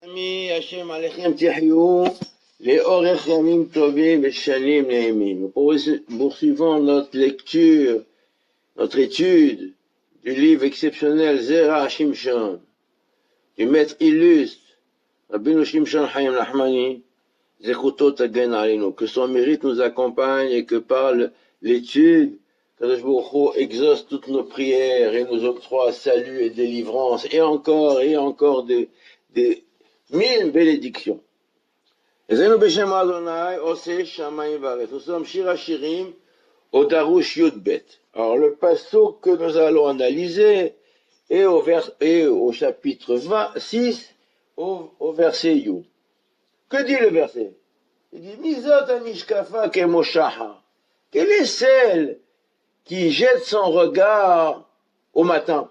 Ami Hashem Alechem Tihyou, les Orech Yamim Tovim et Shanim Neemim. Poursuivons notre lecture, notre étude du livre exceptionnel Zera Shimshon, du maître illustre, Rabbeinu Shimshon Hayim Nachmani, Zekuto Tagen Alenu. Que son mérite nous accompagne et que par l'étude, Kadosh Baruch Hu exauce toutes nos prières et nous octroie salut et délivrance, et encore des mille bénédictions. Nous sommes Shir Hashirim au Darush Yudbet. Alors le pasuk que nous allons analyser est au chapitre 6, au verset Yud. Que dit le verset? Il dit Mizot anishkafa kemoshaha. Quelle est celle qui jette son regard au matin?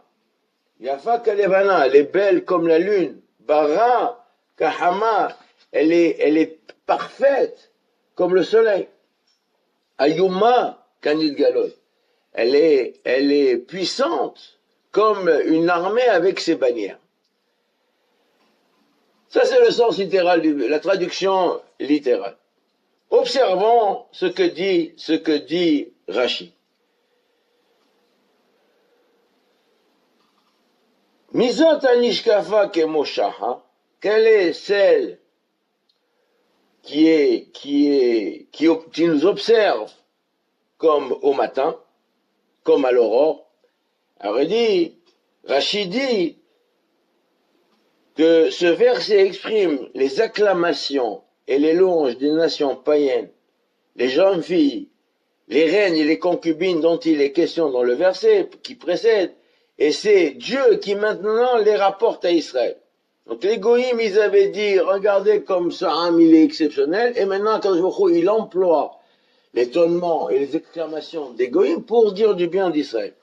Yafa kalevana, elle est belle comme la lune. Bara Kahama, elle est parfaite comme le soleil. Ayuma Kanit Galot, elle est puissante comme une armée avec ses bannières. Ça c'est le sens littéral, la traduction littérale. Observons ce que dit Rashi. Mizot anishkafa kemoshaha. Quelle est celle qui nous observe comme au matin, comme à l'aurore? Alors Rachid dit que ce verset exprime les acclamations et les louanges des nations païennes, les jeunes filles, les reines et les concubines dont il est question dans le verset qui précède, et c'est Dieu qui maintenant les rapporte à Israël. Donc les goïms, ils avaient dit, regardez comme ça, il est exceptionnel, et maintenant, quand il emploie l'étonnement et les exclamations des goïms pour dire du bien d'Israël.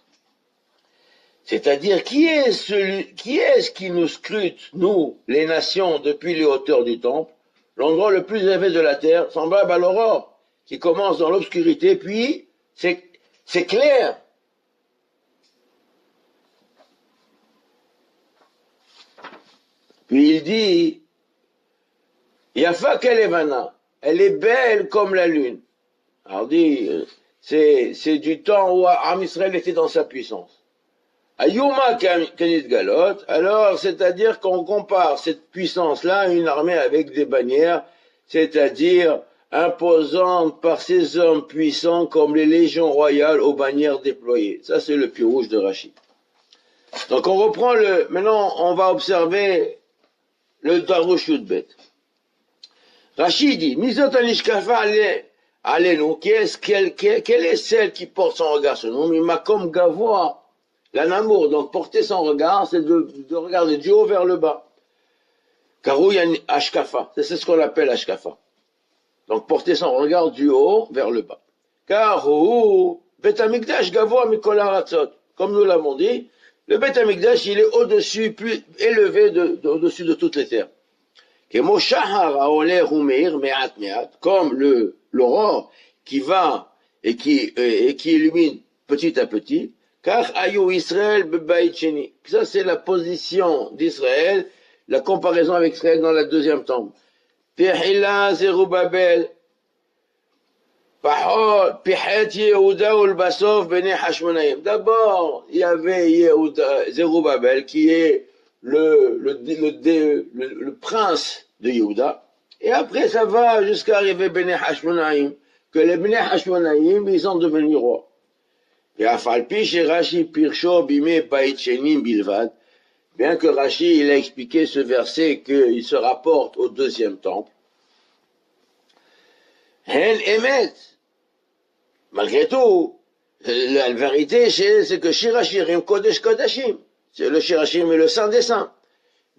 C'est-à-dire, qui est-ce qui nous scrute, nous, les nations, depuis les hauteurs du temple, l'endroit le plus élevé de la terre, semblable à l'aurore, qui commence dans l'obscurité, puis c'est clair. Puis il dit, Yafa Kalevana, elle est belle comme la lune. Alors dit, c'est du temps où Am Israël était dans sa puissance. Ayuma Kanit Galot, alors c'est-à-dire qu'on compare cette puissance-là à une armée avec des bannières, c'est-à-dire imposante par ces hommes puissants comme les légions royales aux bannières déployées. Ça c'est le pirouge de Rachid. Donc on reprend maintenant on va observer le Darush Yudbet. Rachid dit, Mizot anishkafa alenu, quelle est celle qui porte son regard sur nous? Mimakom gavoa, la namour, donc porter son regard, c'est de regarder du haut vers le bas. Karou yan ashkafa, c'est ce qu'on appelle ashkafa. Donc porter son regard du haut vers le bas. Karou, Bet Hamikdash gavoa mikol haratzot, comme nous l'avons dit, le Beth Amikdash, il est au-dessus, plus élevé au-dessus de toutes les terres. Comme l'aurore qui va et qui illumine petit à petit. Car Ayou Israël bebaït sheni. Ça, c'est la position d'Israël, la comparaison avec Israël dans la deuxième tombe. Tehila Zerubabel. D'abord, il y avait Zerubabel qui est le prince de Yehuda, et après ça va jusqu'à arriver Bnei Hashmonaïm, que les Bnei Hashmonaïm, ils sont devenus rois. Et Afalpi chez Rashi Pirsho Bime Baïtchenim Bilvad, bien que Rashi il a expliqué ce verset qu'il se rapporte au deuxième temple. Hen Emet. Malgré tout, la vérité, c'est que Shir Hashirim Kodesh Kodashim. C'est le Shir Hashirim et le Saint des Saints.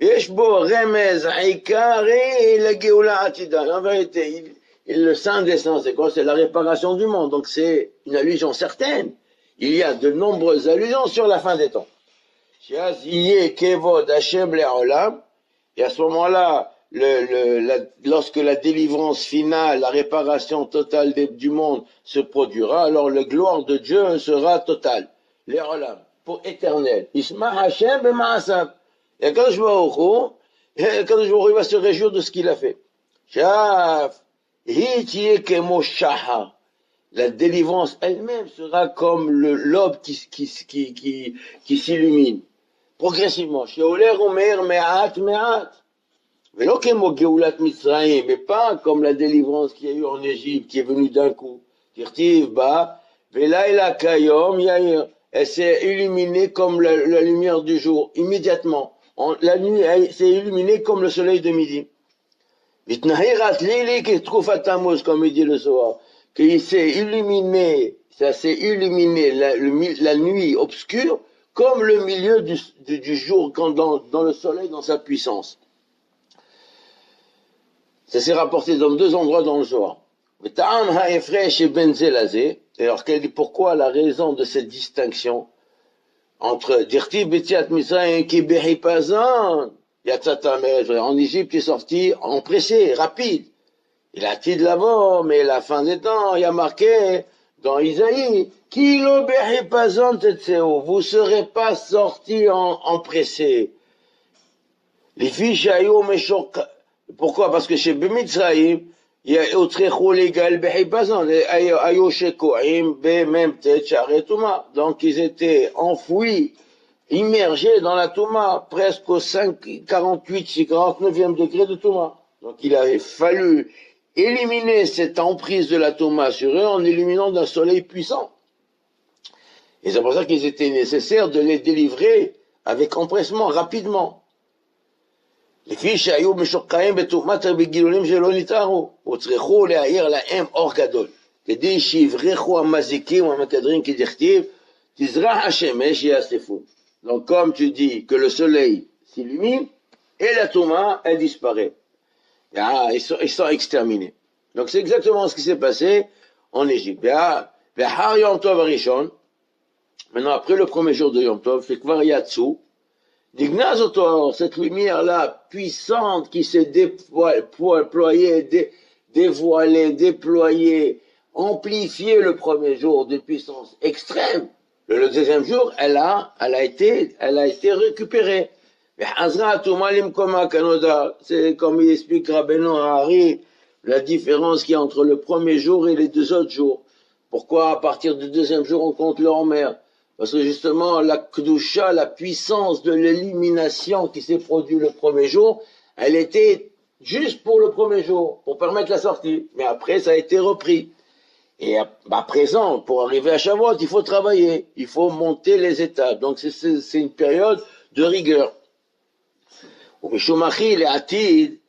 Yeshbo Remez Aikari la Geoula Atida. En vérité, le Saint des Saints, c'est quoi? C'est la réparation du monde. Donc c'est une allusion certaine. Il y a de nombreuses allusions sur la fin des temps. Shiaz Yé Kevod Hashem Le'olam. Et à ce moment-là, lorsque la délivrance finale, la réparation totale du monde se produira, alors la gloire de Dieu sera totale. L'Erolam, pour éternel. Isma Hashem b'ma'asav. Et quand je vois au Et quand il va se réjouir de ce qu'il a fait. Shaf, la délivrance elle-même sera comme le lobe qui s'illumine progressivement. Mais pas comme la délivrance qu'il y a eu en Égypte, qui est venue d'un coup. Elle s'est illuminée comme la lumière du jour, immédiatement. La nuit, elle s'est illuminée comme le soleil de midi. Comme il dit le soir, qu'il s'est illuminé, ça s'est illuminé la nuit obscure comme le milieu du jour quand dans le soleil dans sa puissance. Ça s'est rapporté dans deux endroits dans le Zohar. Alors pourquoi la raison de cette distinction entre Dirti Betiat Misraïm qui Behipazan, en Égypte est sorti empressé, rapide. Il a dit de l'avant, mais la fin des temps, il y a marqué dans Isaïe, Kilo Behipazan Tetseo, vous ne serez pas sortis empressés. Les fiches pourquoi? Parce que chez Bemitzraïm, il y a Otrecho légal Behipazan, Ayoshekoim, Bememtet, Charetuma. Donc ils étaient enfouis, immergés dans la Touma, presque au 48, 49e degré de Touma. Donc il avait fallu éliminer cette emprise de la Touma sur eux en éliminant d'un soleil puissant. Et c'est pour ça qu'il était nécessaire de les délivrer avec empressement, rapidement. לפי שהיו משוקעים בטומאת בגילולים שלא ניתרו, וצריכו להאיר להם אור גדול, כדי שיברכו המזיקים והמקדרים כדכתיב, תזרח השמש יאספו. Donc comme tu dis que le soleil s'illumine, et la Touma, elle disparaît. Ils sont exterminés. Donc c'est exactement ce qui s'est passé en Égypte. Yom Tov Arishon, maintenant après le premier jour de Yom Tov, c'est Kvar Yatsu, cette lumière-là, puissante, qui s'est déployée, dévoilée, déployée, amplifiée le premier jour de puissance extrême. Le deuxième jour, elle a été récupérée. C'est comme il explique Rabbeinu Hari, la différence qu'il y a entre le premier jour et les deux autres jours. Pourquoi à partir du deuxième jour on compte le Homer? Parce que justement, la Kedusha, la puissance de l'illumination qui s'est produite le premier jour, elle était juste pour le premier jour, pour permettre la sortie. Mais après, ça a été repris. Et à présent, pour arriver à Shavuot, il faut travailler, il faut monter les étapes. Donc c'est une période de rigueur.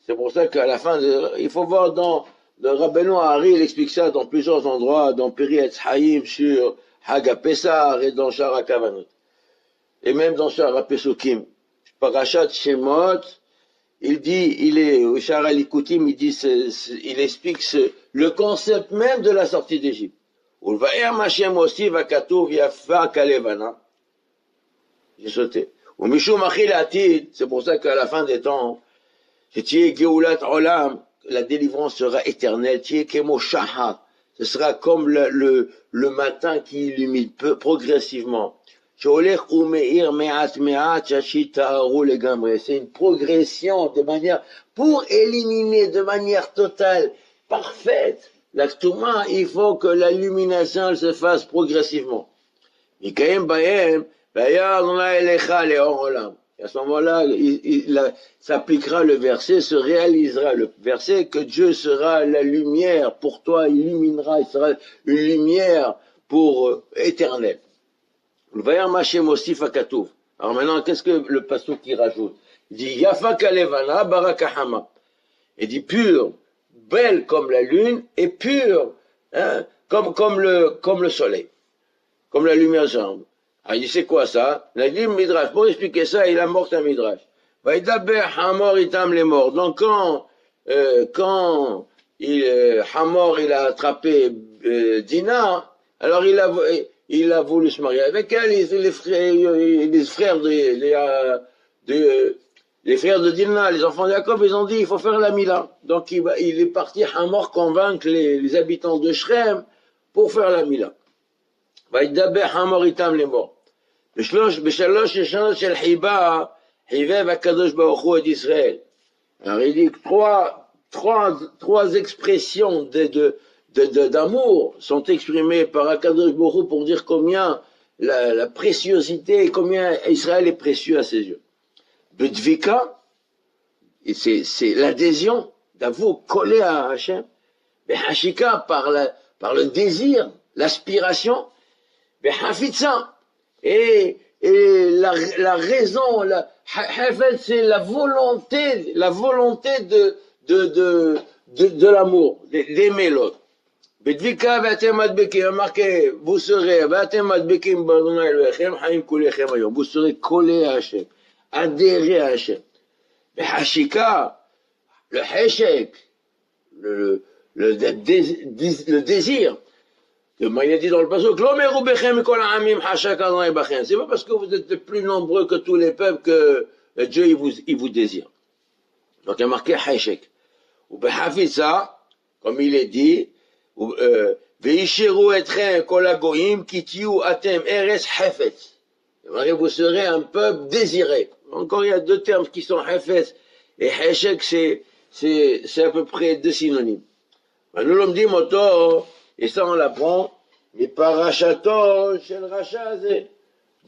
C'est pour ça qu'à la fin, il faut voir dans le Rabbeinu Hari, il explique ça dans plusieurs endroits, dans Peri Etz Haïm, sur Haga Pessar et dans Shara Kavanot. Et même dans Shara Pesukim. Parashat Shemot, il dit, au Shara Likutim, il explique le concept même de la sortie d'Égypte. J'ai sauté. C'est pour ça qu'à la fin des temps, la délivrance sera éternelle. Ce sera comme le matin qui illumine progressivement. C'est une progression de manière, pour éliminer de manière totale, parfaite, la Ktouma, il faut que l'illumination se fasse progressivement. Et à ce moment-là, s'appliquera le verset, se réalisera le verset que Dieu sera la lumière pour toi, illuminera, il sera une lumière pour éternelle. Alors maintenant, qu'est-ce que le pasuk qui rajoute? Il dit Yafa kalevana barakahama. Il dit pure, belle comme la lune et pure, hein, comme le soleil, comme la lumière jambe. Alors il dit c'est quoi ça? Il a dit Midrash. Pour expliquer ça, il a mort un Midrash. Hamor itam les morts. Donc quand Hamor il a attrapé Dina, alors il a voulu se marier avec elle. Les frères de Dina, les enfants de Jacob, ils ont dit il faut faire la Mila. Donc il est parti Hamor convaincre les habitants de Shrem pour faire la Mila. Hamor itam les morts. בשלוש שנות של חיבה, חיבב הקדוש ברוך הוא את ישראל. Alors il dit que trois expressions d'amour sont exprimées par Akadosh Baruch Hu pour dire combien la préciosité, combien Israël est précieux à ses yeux. Bedvika, et c'est l'adhésion, d'avoir collé à Hachem. Behashika, par le désir, l'aspiration. Behafitza, et la raison, c'est la volonté de l'amour, d'aimer l'autre. Bedvika v'atem adbekim, marqué, vous serez, v'atem adbekim b'Adonai Elohechem, haim kulechem hayom, vous serez collés à Hachem, adhérés à Hachem. Behashika, le heshek, le désir, comme il a dit dans le passage, c'est pas parce que vous êtes plus nombreux que tous les peuples que Dieu il vous désire. Donc il y a marqué heshek. Ou behafitza, comme il est dit, veishiru etrem kol hagoyim ki tiyu atem eres hefetz. Vous serez un peuple désiré. Encore il y a deux termes qui sont hefetz et heshek, c'est à peu près deux synonymes. Nous l'on dit moto, et ça on l'apprend, mais parachato shel racha.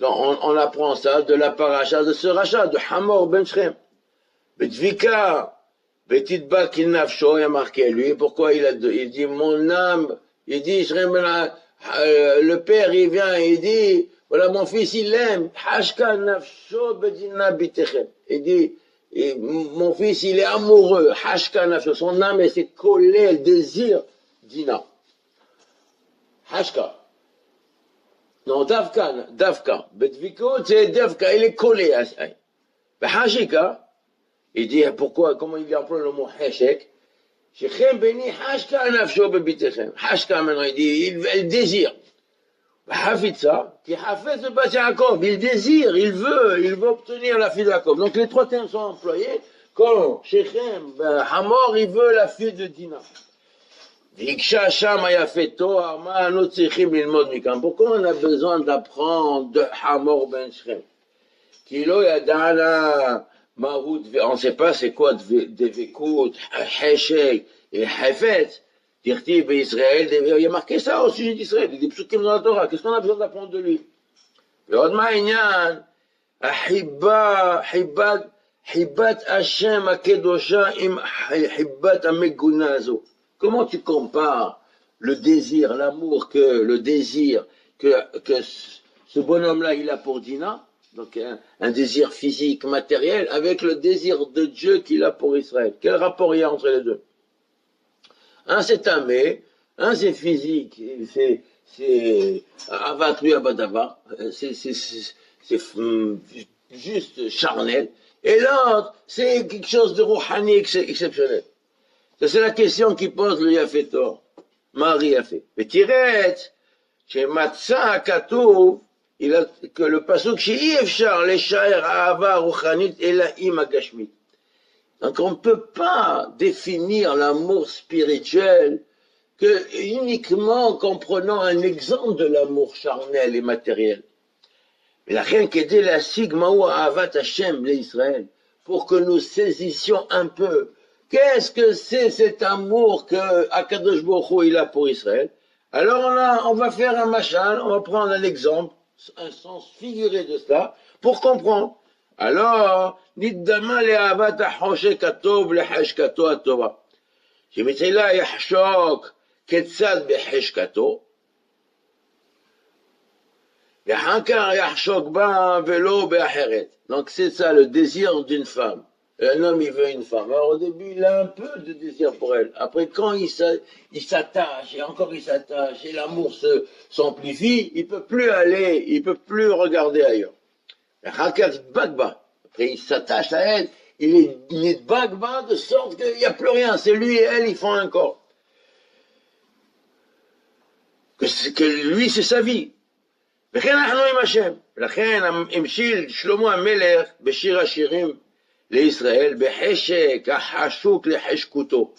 On apprend ça de la paracha de ce rachat, de Hamor ben Shrem. Betvika, betitbak il nafsho, il a marqué lui, pourquoi il dit mon âme, il dit le père il vient, il dit, voilà mon fils il l'aime, hashka nafsho bedina bitechem. Il dit, et mon fils, il est amoureux. Hashka nafsho, son âme, s'est collée, le désir d'Ina. Hashka. Non, Davka. Betviko, c'est Davka, il est collé à ça. Hashika, il dit, pourquoi, comment il emploie le mot Hashek? Shechem beni Hashka nafsho bebitechem. Hashka, maintenant, il dit, il désire. Hafitza, qui hafez le bas Yaakov, il désire, il veut obtenir la fille de Yaakov. Donc les trois termes sont employés quand Shechem, Hamor, il veut la fille de Dina. Pourquoi on a besoin d'apprendre de Hamor ben Shechem? Kilo yadana mahout, on ne sait pas c'est quoi Devekut, Heshek et Hafetz. Israël, il y a marqué ça au sujet d'Israël, il y a des psukim dans la Torah, qu'est-ce qu'on a besoin d'apprendre de lui? Comment tu compares le désir, l'amour le désir que ce bonhomme-là il a pour Dina, donc un désir physique, matériel, avec le désir de Dieu qu'il a pour Israël? Quel rapport il y a entre les deux? Un c'est tamé, un c'est physique, c'est avatru abadava, c'est juste charnel, et l'autre c'est quelque chose de rouhani exceptionnel. Ça c'est la question qui pose le Yafetor, Marie a fait. Mais Tiret, chez Matza Katou, il a que le pasuk chez Yefchar, les shaer ahava rouhanit et la imagashmit. Donc on ne peut pas définir l'amour spirituel que uniquement en comprenant un exemple de l'amour charnel et matériel. Mais la rien qu'aider la sigma ou avat Hashem l'Israël pour que nous saisissions un peu qu'est-ce que c'est cet amour que Akadosh Baruch Hu il a pour Israël. Alors on va faire un machal, on va prendre un exemple, un sens figuré de cela pour comprendre. Alors, נדמה לאהבת החושק הטוב לחשקתו הטובה. שמתחילה יחשוק כיצד בחשקתו, ואחר כך יחשוק בה ולא באחרת. Donc c'est ça le désir d'une femme. Un homme il veut une femme. Alors au début il a un peu de désir pour elle. Après quand il s'attache et encore il s'attache et l'amour s'amplifie, il peut plus regarder ailleurs. Après, il s'attache à elle, il est bagba de sorte qu'il n'y a plus rien, c'est lui et elle, ils font un corps. Que lui, c'est sa vie. וכן אנחנו עם השם. לכן המשיל שלמה המלך בשיר השירים לישראל, בחשק החשוק לחשקותו.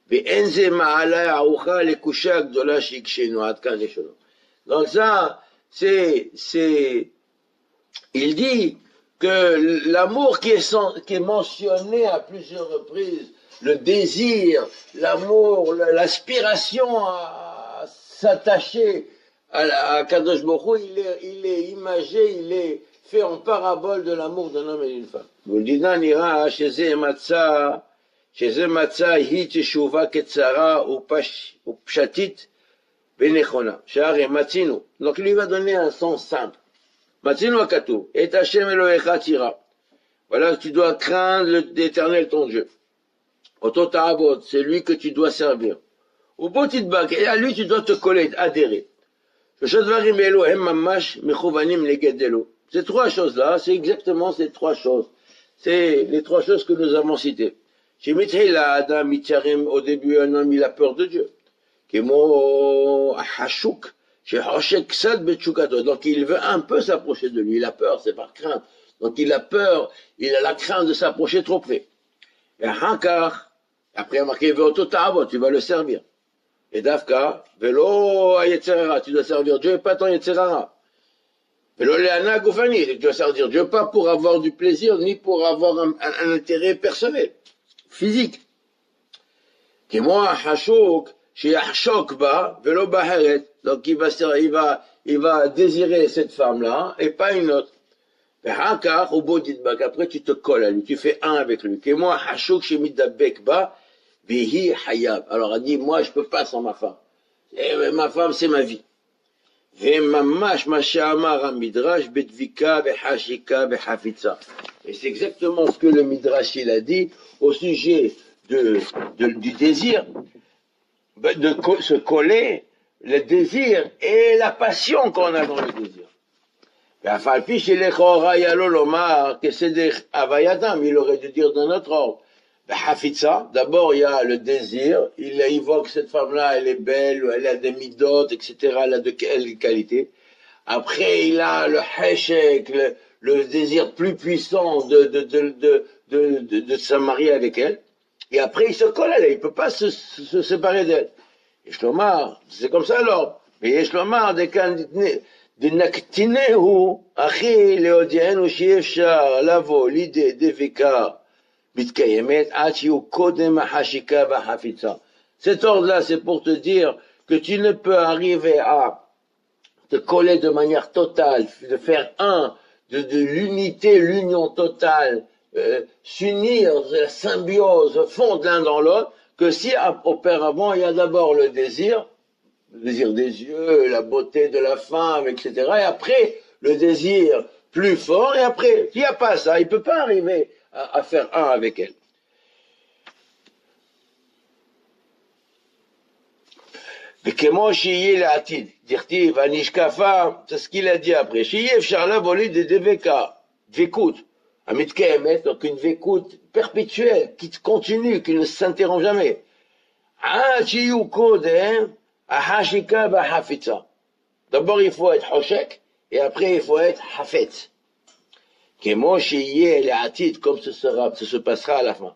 ואין זה מעלה ערוכה לקושה הגדולה שהקשינו, עד כאן יש לנו. Donc ça, il dit que l'amour qui est mentionné à plusieurs reprises, le désir, l'amour, l'aspiration à s'attacher à Kadosh Baruch Hu, il est imagé, il est fait en parabole de l'amour d'un homme et d'une femme. Boldina nira שזה מצא היא תשובה קצרה ופשטית ונכונה, שהרי מצינו, donc il lui va donner un sens simple. מצינו הכתוב, את השם אלוהיך תירא. Voilà, tu dois craindre l'Éternel ton Dieu. אותו תעבוד, c'est lui que tu dois servir. ובו תדבק, et à lui tu dois te coller, adhérer. שלושה דברים אלו הם ממש מכוונים נגד אלו. Ces trois choses-là, c'est exactement ces trois choses. C'est les trois choses que nous avons citées. Au début, un homme, il a peur de Dieu. Donc il veut un peu s'approcher de lui. Il a peur, c'est par crainte. Donc il a peur, il a la crainte de s'approcher trop près. Et après, il a marqué, tu vas le servir. Et Dafka, tu dois servir Dieu et pas ton Yetzerara. Tu dois servir Dieu pas pour avoir du plaisir, ni pour avoir un intérêt personnel, physique. Donc il va désirer cette femme-là et pas une autre. Après tu te colles à lui, tu fais un avec lui. Alors elle dit, moi je peux pas sans ma femme. Et ma femme c'est ma vie. Et c'est exactement ce que le Midrash il a dit au sujet du désir, de se coller, le désir et la passion qu'on a dans le désir. Il aurait dû dire dans notre ordre. D'abord il y a le désir, il évoque cette femme-là, elle est belle, elle a des midotes, etc., elle a de quelles qualités. Après il a le heshek, le désir plus puissant de se marier avec elle. Et après il se colle à elle, il ne peut pas se séparer d'elle. Et Shlomar, c'est comme ça alors. Mais Shlomar, דנקטינהו אחי להודיענו שאי אפשר לבוא לידי דבקה מתקיימת עד שיהיו קודם החשיקה והחפיצה. Cet ordre-là, c'est pour te dire que tu ne peux arriver à te coller de manière totale, de faire un, de l'unité, l'union totale, s'unir, la symbiose, fondre l'un dans l'autre, que si auparavant il y a d'abord le désir des yeux, la beauté de la femme, etc. Et après, le désir plus fort, et après, il n'y a pas ça, il ne peut pas arriver à faire un avec elle. וכמו שיהיה לעתיד, דכתיב, הנשקפה, c'est ce qu'il a dit après, שיהיה אפשר לבוא לידי דבקה, דבקות, המתקיימת, donc une דבקות perpétuelle, qui continue, qui ne s'interrompt jamais. עד שיהיו קודם, Ahashika ba hafitza. D'abord, il faut être hoshek, et après, il faut être hafetz. Kemo shiye le'atid, comme ce se passera à la fin.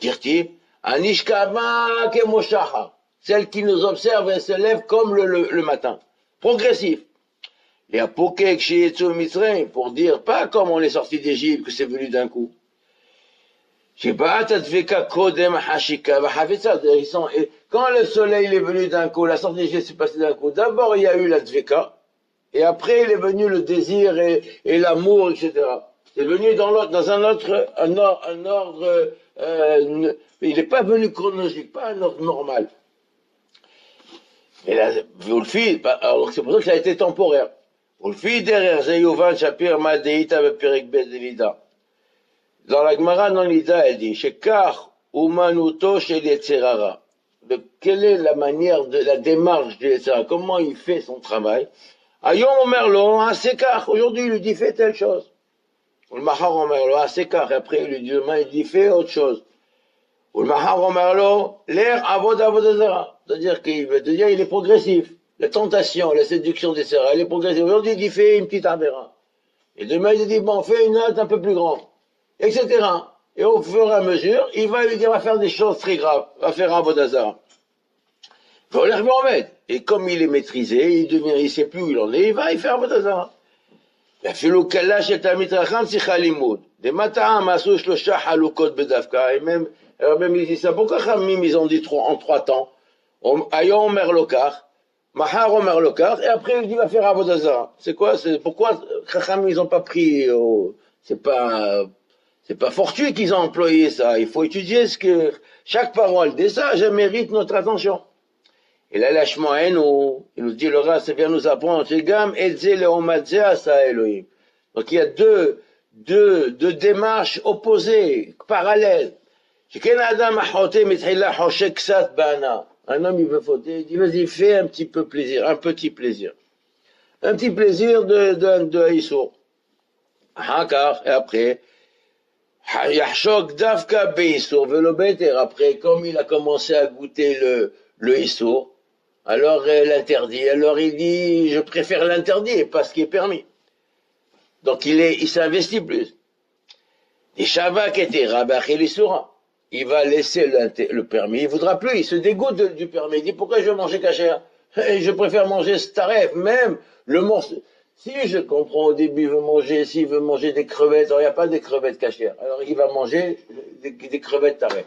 Dire-t-il, anishkava kemo shachar. Celle qui nous observe et se lève comme le matin. Progressif. Et apokek shiyetsu mitzrayim, pour dire, pas comme on est sorti d'Égypte, que c'est venu d'un coup. Quand le soleil est venu d'un coup, la sortie d'Égypte s'est passée d'un coup, d'abord il y a eu la dveka, et après il est venu le désir et l'amour, etc. C'est venu dans un ordre, il n'est pas venu chronologique, pas un ordre normal. Et là, alors c'est pour ça que ça a été temporaire. Dans la Gemara non Lida, elle dit, Shekar umanuto shel Yetzerara. Quelle est la manière de la démarche de Yetzerara? Comment il fait son travail? Ayom omerlo asekar. Aujourd'hui, il lui dit, fais telle chose. Le mahar omerlo asekar. Et après, il lui dit, demain, il dit, fais autre chose. Le mahar omerlo l'air avod avodazara. C'est-à-dire qu'il veut te dire, il est progressif. La tentation, la séduction des Yetzerara, elle est progressive. Aujourd'hui, il dit, fais une petite avéra. Et demain, il dit, bon, fais une autre un peu plus grande. Etc. Et au fur et à mesure, il va lui dire, va faire des choses très graves, va faire un vodazar. Et comme il est maîtrisé, il ne sait plus où il en est, il va y faire un vodazar. אפילו קלה של תלמיד חכם צריכה לימוד. דמטעם עשו 3 חלוקות בדווקא, et même, ils disent ça, pourquoi חכמים ils ont dit en 3 temps? היום אומר לו כך, מחר אומר לו כך, et après il dit va faire avodah zara. C'est quoi, pourquoi חכמים ils ont pas pris, c'est pas fortuit qu'ils ont employé ça, il faut étudier ce que chaque parole des sages mérite notre attention. Et là, il nous dit le Rav, ça vient nous apprendre, donc il y a deux démarches opposées, parallèles. Un homme, il veut fauter, il dit, vas-y, fais un petit peu plaisir, un petit plaisir. Un petit plaisir de Issour. Et après, après, comme il a commencé à goûter le Issour, alors l'interdit. Alors il dit, je préfère l'interdit, pas ce qui est permis. Donc il s'investit plus. Et Shavak était Rabach et l'Issoura. Il va laisser le permis, il voudra plus, il se dégoûte du permis. Il dit, pourquoi je veux manger cachère? Je préfère manger staref, même le morceau. Si je comprends au début, s'il veut manger des crevettes, alors il n'y a pas des crevettes cachères. Alors il va manger des crevettes taref.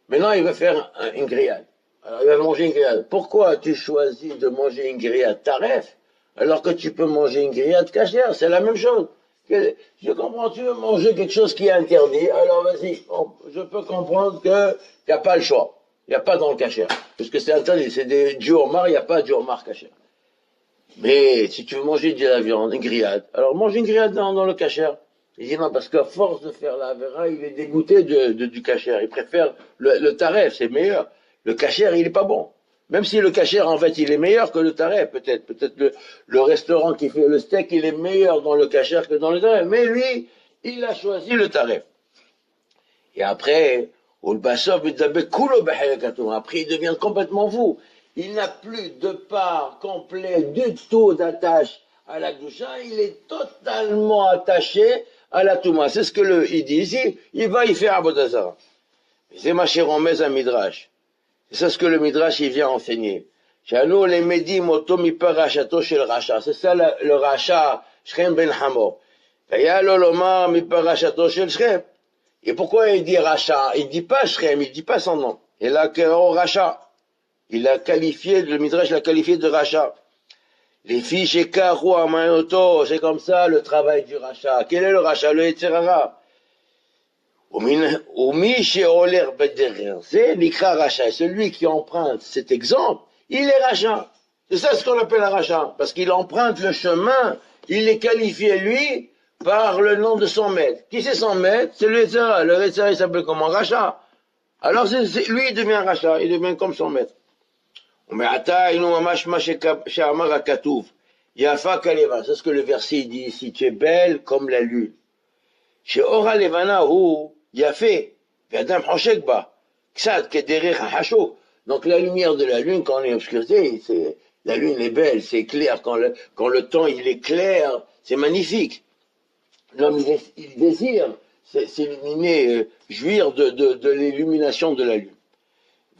Maintenant il va faire une grillade. Alors il va manger une grillade. Pourquoi tu choisis de manger une grillade taref alors que tu peux manger une grillade cachère? C'est la même chose. Je comprends, tu veux manger quelque chose qui est interdit, alors vas-y, je peux comprendre qu'il n'y a pas le choix. Il n'y a pas dans le cachère. Parce que c'est interdit, c'est des djurmar, il n'y a pas de djurmar cachère. Mais si tu veux manger de la viande, une grillade, alors mange une grillade dans le cachère. Il dit non, parce qu'à force de faire la vera, il est dégoûté du cachère. Il préfère le taref, c'est meilleur. Le cachère, il est pas bon. Même si le cachère, en fait, il est meilleur que le taref, peut-être. Peut-être le restaurant qui fait le steak, il est meilleur dans le cachère que dans le taref. Mais lui, il a choisi le taref. Et après, après, il devient complètement fou. Il n'a plus de part complet du tout d'attache à la Gdusha, il est totalement attaché à la Touma. C'est ce que il dit ici, il va y faire Avodah Zara. C'est ma chère Romez à Midrash. C'est ce que le Midrash il vient enseigner. Shanou les Medim otom iparachato shel Racha. C'est ça le Racha, Shrem ben Hamor. Vaya lolomar miparachato shel Shrem. Et pourquoi il dit Racha? Il dit pas Shrem, il dit pas son nom. Et là, Racha. Il a qualifié, le Midrash l'a qualifié de Racha. Les filles chez Karou Amayoto, c'est comme ça le travail du Racha. Quel est le Racha? Le Yetzirara. C'est Nikra Racha. Celui qui emprunte cet exemple, il est Racha. C'est ça ce qu'on appelle un Racha. Parce qu'il emprunte le chemin, il est qualifié, lui, par le nom de son maître. Qui c'est son maître? C'est le Yetzirara. Le Yetzirara, il s'appelle comment? Racha. Alors lui, il devient Racha. Il devient comme son maître. C'est ce que le verset dit ici. Tu es belle comme la lune. Chez Ora Levana, Yafé, Vadam Hoshekba, Ksad, Kederech Hashok. Donc la lumière de la lune, quand on est en obscurité, la lune est belle, c'est clair. Quand le temps il est clair, c'est magnifique. L'homme il désire s'illuminer, jouir de l'illumination de la lune.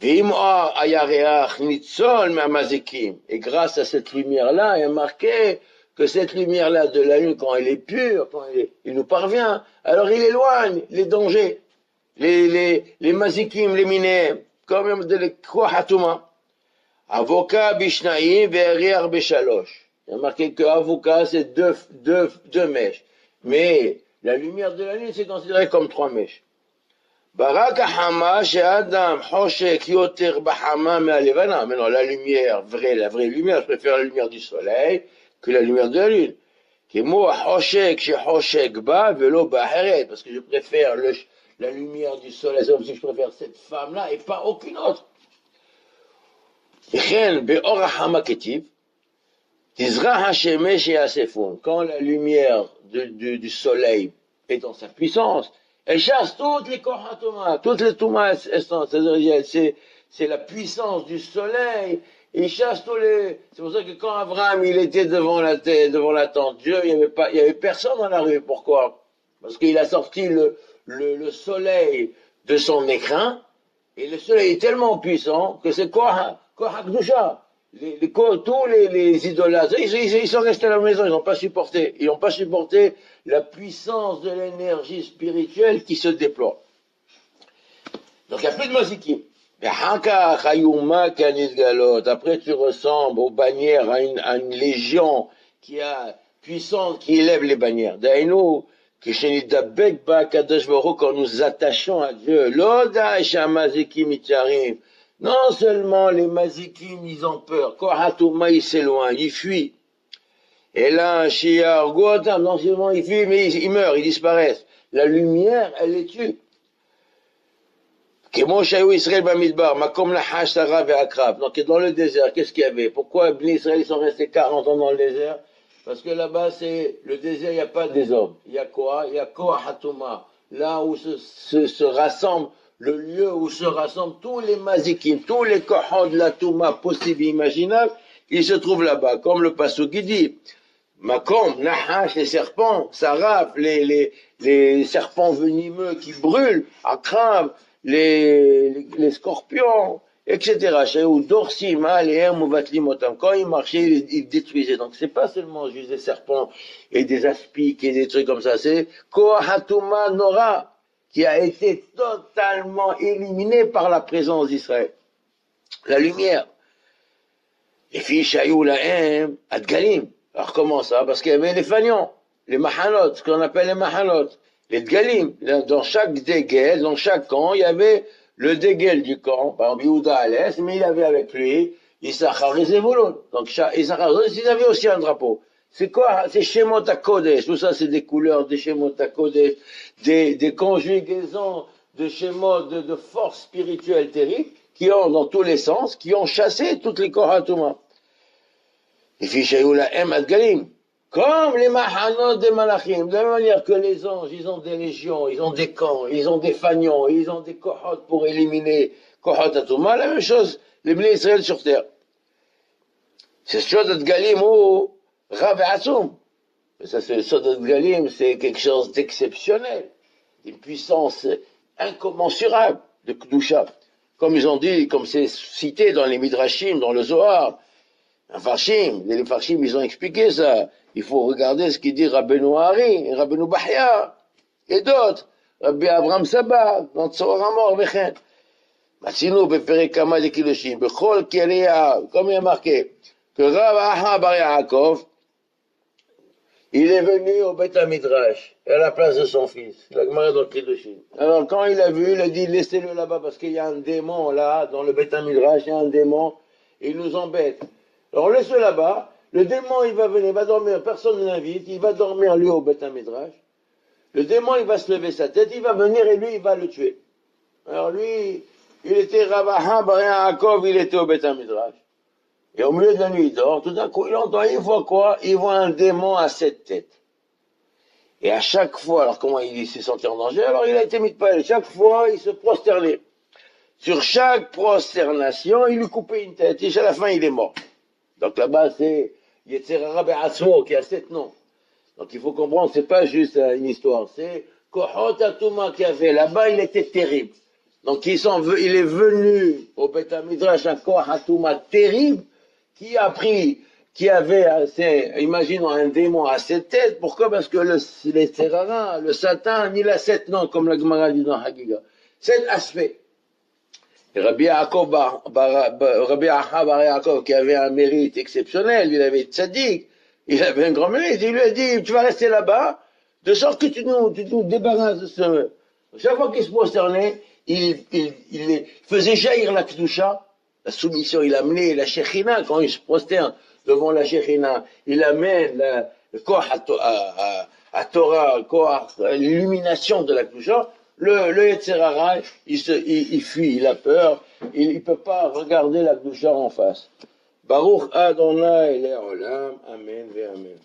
Et grâce à cette lumière-là, il est marqué que cette lumière-là de la lune, quand elle est pure, quand il nous parvient, alors il éloigne les dangers, les mazikim, les minés, comme de l'Kouhatuma. Avoka bishnaïm ve'eriar beshalosh. Il y a marqué que avoka, c'est deux mèches. Mais la lumière de la lune, c'est considéré comme 3 mèches. Barak hama she'adam hoshek yoter bahama me'alevana. Maintenant, la vraie lumière, je préfère la lumière du soleil que la lumière de la lune. Parce que je préfère la lumière du soleil, c'est comme si je préfère cette femme-là et pas aucune autre. Quand la lumière du soleil est dans sa puissance, elle chasse toutes les Kohatoma, toutes les Toumas, c'est la puissance du soleil. Il chasse tous les. C'est pour ça que quand Abraham il était devant la tente Dieu, il y avait personne dans la rue. Pourquoi? Parce qu'il a sorti le soleil de son écrin, et le soleil est tellement puissant que c'est Kohakdusha. tous les idolâtres, ils sont restés à la maison, ils n'ont pas supporté. Ils n'ont pas supporté la puissance de l'énergie spirituelle qui se déploie. Donc il n'y a plus de mazikim. Après tu ressembles aux bannières, à une légion qui a puissante, qui élève les bannières. D'ailleurs, quand nous attachons à Dieu, non seulement les mazikim, ils ont peur, Kohatouma, ils s'éloignent, ils fuient. Et là, un Shia, non seulement ils fuient, mais ils meurent, ils disparaissent. La lumière, elle les tue. Donc, dans le désert, qu'est-ce qu'il y avait? Pourquoi les Israël sont restés 40 ans dans le désert? Parce que là-bas, c'est le désert, il n'y a pas des hommes. Il y a quoi? Il y a Kohatouma. Là où se rassemble, le lieu où se rassemblent tous les mazikim, tous les kohot de la Touma possibles et imaginables, ils se trouvent là-bas. Comme le Passouk qui dit, Makom, Nahash, les serpents, Saraf, les serpents venimeux qui brûlent, Akrab, les scorpions, etc. Quand ils marchaient, ils détruisaient. Donc c'est pas seulement juste des serpents et des aspics et des trucs comme ça, c'est Kohatuma Nora, qui a été totalement éliminé par la présence d'Israël. La lumière. Les filles Shayou Lahem, Adgalim. Alors comment ça? Parce qu'il y avait les fanions, les mahanot, ce qu'on appelle les mahanot. Les dgalim, dans chaque dégel, dans chaque camp, il y avait le dégel du camp, par exemple Yehuda à l'est, mais il avait avec lui Issachar et Zevulun. Donc Issachar, ils avaient aussi un drapeau. C'est quoi? C'est Shemot HaKodesh. Tout ça, c'est des couleurs des Shemot HaKodesh, des conjugaisons de Shemot, de force spirituelle terrible, qui ont, dans tous les sens, qui ont chassé toutes les Kohatuma. Et puis Shayoula M. Adgalim. Comme les mahanot des malachim, de la même manière que les anges, ils ont des légions, ils ont des camps, ils ont des fanions, ils ont des kohot pour éliminer kohot atuma, la même chose, les Bnei Israël sur terre. C'est Sodat Galim ou Rav Assoum. Ça, c'est Sodat Galim, c'est quelque chose d'exceptionnel, une puissance incommensurable de Kedusha. Comme ils ont dit, comme c'est cité dans les Midrashim, dans le Zohar, les Farshim, ils ont expliqué ça. Il faut regarder ce qu'il dit Rabbeinu Hari, Rabbeinu Bahya, et d'autres. Rabbi Abraham Saba, dans Tzor HaMor, Vechen. Matzino, Befere Kama de Kiddushin, Bechol Kiria, comme il y a marqué, que Rav Aha Bar Yaakov, il est venu au Beth HaMidrash, à la place de son fils, la Gemara dans Kiddushin. Alors, quand il a vu, il a dit, laissez-le là-bas, parce qu'il y a un démon là, dans le Beth HaMidrash, il y a un démon, et il nous embête. Alors, laisse-le là-bas. Le démon, il va venir, il va dormir, personne ne l'invite, il va dormir lui au Beth HaMidrash. Le démon, il va se lever sa tête, il va venir et lui, il va le tuer. Alors lui, il était Ravaha Bar Yaakov, il était au Beth HaMidrash. Et au milieu de la nuit, il dort, tout d'un coup, il entend, il voit quoi? Il voit un démon à 7 têtes. Et à chaque fois, alors comment il s'est senti en danger? Alors il a été mis de paille, chaque fois, il se prosternait. Sur chaque prosternation, il lui coupait une tête, et à la fin, il est mort. Donc là-bas, c'est Yetzerara Be'atzmo qui a 7 noms. Donc il faut comprendre, c'est pas juste une histoire, c'est Kohot Atuma qui a fait. Là-bas, il était terrible. Donc il est venu au Beth HaMidrash un Kohot Atuma terrible qui a pris, qui avait, imaginons un démon à 7 têtes. Pourquoi? Parce que le Yetzerara, le Satan, il a 7 noms, comme la Gemara dit dans Hagiga. 7 aspects. Rabbi Aha Bar Yaakov, qui avait un mérite exceptionnel, il avait tzaddik, il avait un grand mérite, il lui a dit, tu vas rester là-bas, de sorte que tu nous débarrasses de ce... Chaque fois qu'il se prosternait, il faisait jaillir la Kedusha, la soumission, il amenait la Shekhinah, quand il se prosterne devant la Shekhinah, il amène le Koach à Torah, le Koach, l'illumination de la Kedusha. Le Yetzerara, il fuit, il a peur, il peut pas regarder la Kedusha en face. Baruch Adonai Le'olam, Amen ve Amen.